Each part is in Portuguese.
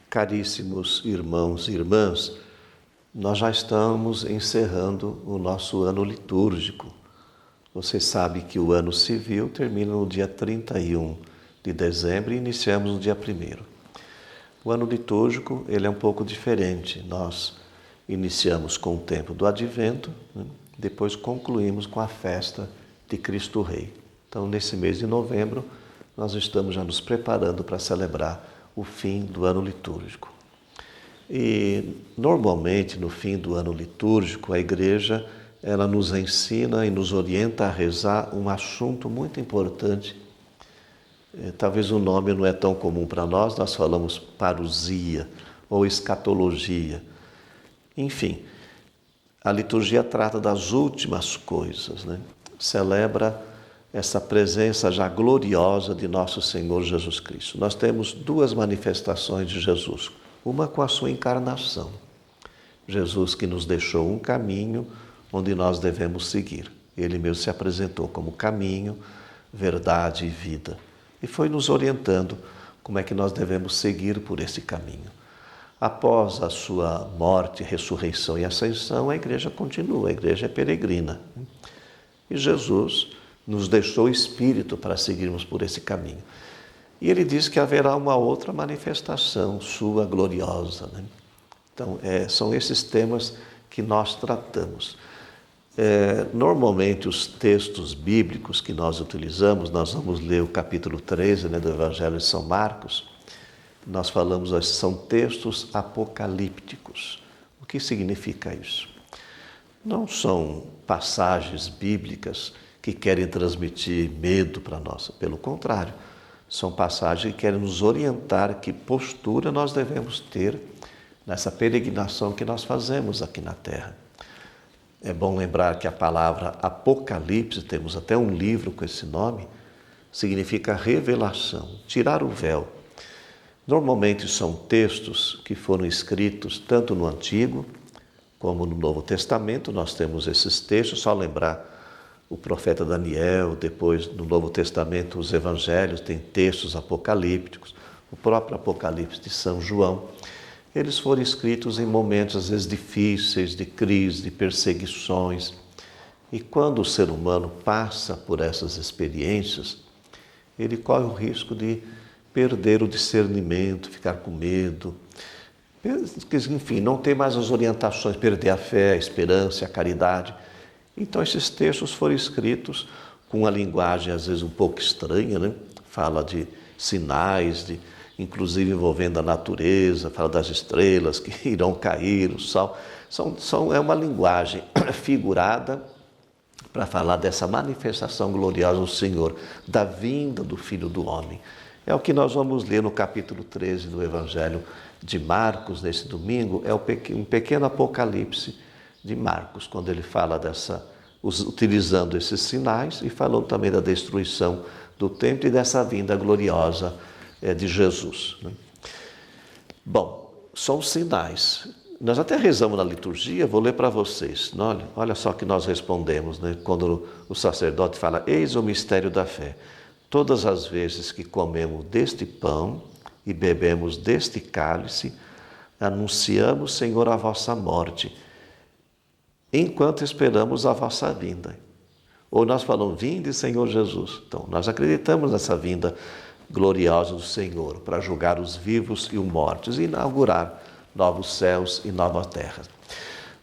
Caríssimos irmãos e irmãs, nós já estamos encerrando o nosso ano litúrgico. Você sabe que o ano civil termina no dia 31 de dezembro e iniciamos no dia 1º. O ano litúrgico ele é um pouco diferente. Nós iniciamos com o tempo do Advento, depois concluímos com a festa de Cristo Rei. Então, nesse mês de novembro, nós estamos já nos preparando para celebrar o fim do ano litúrgico. E, normalmente, no fim do ano litúrgico, a Igreja ela nos ensina e nos orienta a rezar um assunto muito importante. Talvez o nome não é tão comum para nós falamos parousia ou escatologia. Enfim, a liturgia trata das últimas coisas, Celebra essa presença já gloriosa de nosso Senhor Jesus Cristo. Nós temos duas manifestações de Jesus. Uma com a sua encarnação. Jesus que nos deixou um caminho onde nós devemos seguir. Ele mesmo se apresentou como caminho, verdade e vida. E foi nos orientando como é que nós devemos seguir por esse caminho. Após a sua morte, ressurreição e ascensão, a Igreja continua, a Igreja é peregrina. E Jesus nos deixou o Espírito para seguirmos por esse caminho. E ele diz que haverá uma outra manifestação sua gloriosa. Então, são esses temas que nós tratamos. Normalmente, os textos bíblicos que nós utilizamos, nós vamos ler o capítulo 13 do Evangelho de São Marcos, nós falamos, são textos apocalípticos. O que significa isso? Não são passagens bíblicas que querem transmitir medo para nós. Pelo contrário, são passagens que querem nos orientar que postura nós devemos ter nessa peregrinação que nós fazemos aqui na Terra. É bom lembrar que a palavra Apocalipse, temos até um livro com esse nome, significa revelação, tirar o véu. Normalmente são textos que foram escritos tanto no Antigo como no Novo Testamento. Nós temos esses textos, só lembrar o profeta Daniel, depois no Novo Testamento os Evangelhos, tem textos apocalípticos, o próprio Apocalipse de São João. Eles foram escritos em momentos às vezes difíceis, de crise, de perseguições. E quando o ser humano passa por essas experiências, ele corre o risco de perder o discernimento, ficar com medo, enfim, não ter mais as orientações, perder a fé, a esperança, a caridade. Então, esses textos foram escritos com uma linguagem, às vezes, um pouco estranha, Fala de sinais, inclusive envolvendo a natureza, fala das estrelas que irão cair, o sol. É uma linguagem figurada para falar dessa manifestação gloriosa do Senhor, da vinda do Filho do Homem. É o que nós vamos ler no capítulo 13 do Evangelho de Marcos, nesse domingo, um pequeno apocalipse de Marcos, quando ele fala utilizando esses sinais e falou também da destruição do templo e dessa vinda gloriosa de Jesus. Bom, são sinais. Nós até rezamos na liturgia, vou ler para vocês. Olha só que nós respondemos, quando o sacerdote fala, eis o mistério da fé. Todas as vezes que comemos deste pão e bebemos deste cálice, anunciamos, Senhor, a vossa morte, enquanto esperamos a vossa vinda. Ou nós falamos, vinde, Senhor Jesus. Então, nós acreditamos nessa vinda gloriosa do Senhor para julgar os vivos e os mortos e inaugurar novos céus e nova terra.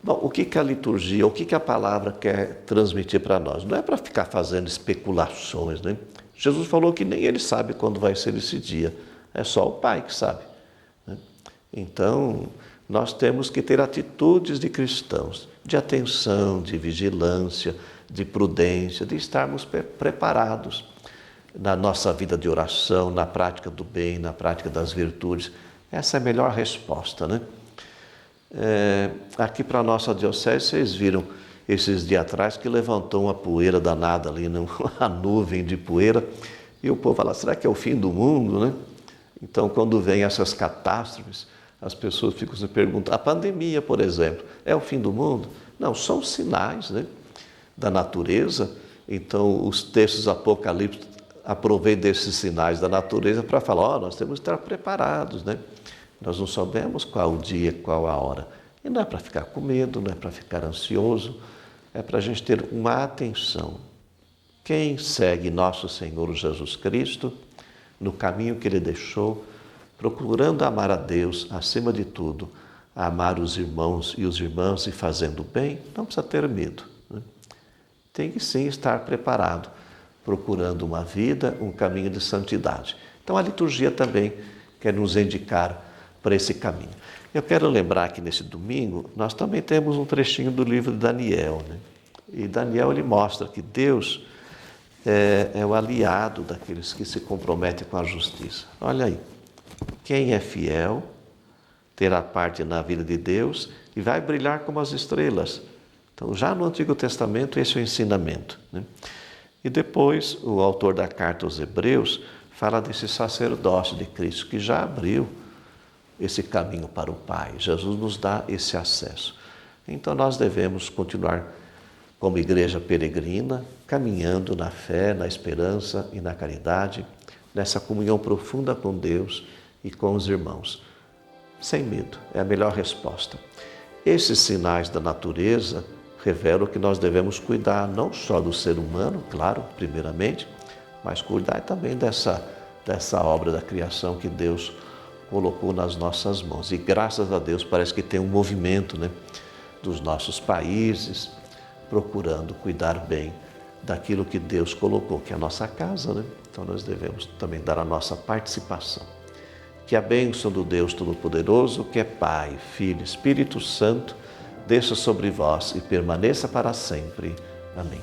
Bom, o que a liturgia, o que a palavra quer transmitir para nós? Não é para ficar fazendo especulações, Jesus falou que nem ele sabe quando vai ser esse dia. É só o Pai que sabe. Então, nós temos que ter atitudes de cristãos, de atenção, de vigilância, de prudência, de estarmos preparados na nossa vida de oração, na prática do bem, na prática das virtudes. Essa é a melhor resposta, Aqui para a nossa diocese, vocês viram esses dias atrás que levantou uma poeira danada ali, uma nuvem de poeira, e o povo fala, será que é o fim do mundo, Então, quando vem essas catástrofes, as pessoas ficam se perguntando, a pandemia, por exemplo, é o fim do mundo? Não, são sinais da natureza. Então, os textos apocalípticos aproveitam desses sinais da natureza para falar, nós temos que estar preparados, Nós não sabemos qual o dia, qual a hora. E não é para ficar com medo, não é para ficar ansioso, é para a gente ter uma atenção. Quem segue nosso Senhor Jesus Cristo, no caminho que Ele deixou, procurando amar a Deus acima de tudo, amar os irmãos e os irmãos e fazendo bem, não precisa ter medo, né? Tem que sim estar preparado, procurando uma vida, um caminho de santidade. Então a liturgia também quer nos indicar para esse caminho. Eu quero lembrar que nesse domingo nós também temos um trechinho do livro de Daniel, né? E Daniel ele mostra que Deus é o aliado daqueles que se comprometem com a justiça. Olha aí, quem é fiel terá parte na vida de Deus e vai brilhar como as estrelas. Então, já no Antigo Testamento, esse é o ensinamento, né? E depois, o autor da carta aos Hebreus fala desse sacerdócio de Cristo, que já abriu esse caminho para o Pai. Jesus nos dá esse acesso. Então, nós devemos continuar como igreja peregrina, caminhando na fé, na esperança e na caridade, nessa comunhão profunda com Deus e com os irmãos. Sem medo, é a melhor resposta. Esses sinais da natureza revelam que nós devemos cuidar não só do ser humano, claro, primeiramente, mas cuidar também dessa obra da criação que Deus colocou nas nossas mãos. E graças a Deus parece que tem um movimento, né, dos nossos países, procurando cuidar bem daquilo que Deus colocou, que é a nossa casa, né? Então nós devemos também dar a nossa participação. Que a bênção do Deus Todo-Poderoso, que é Pai, Filho, Espírito Santo, desça sobre vós e permaneça para sempre. Amém.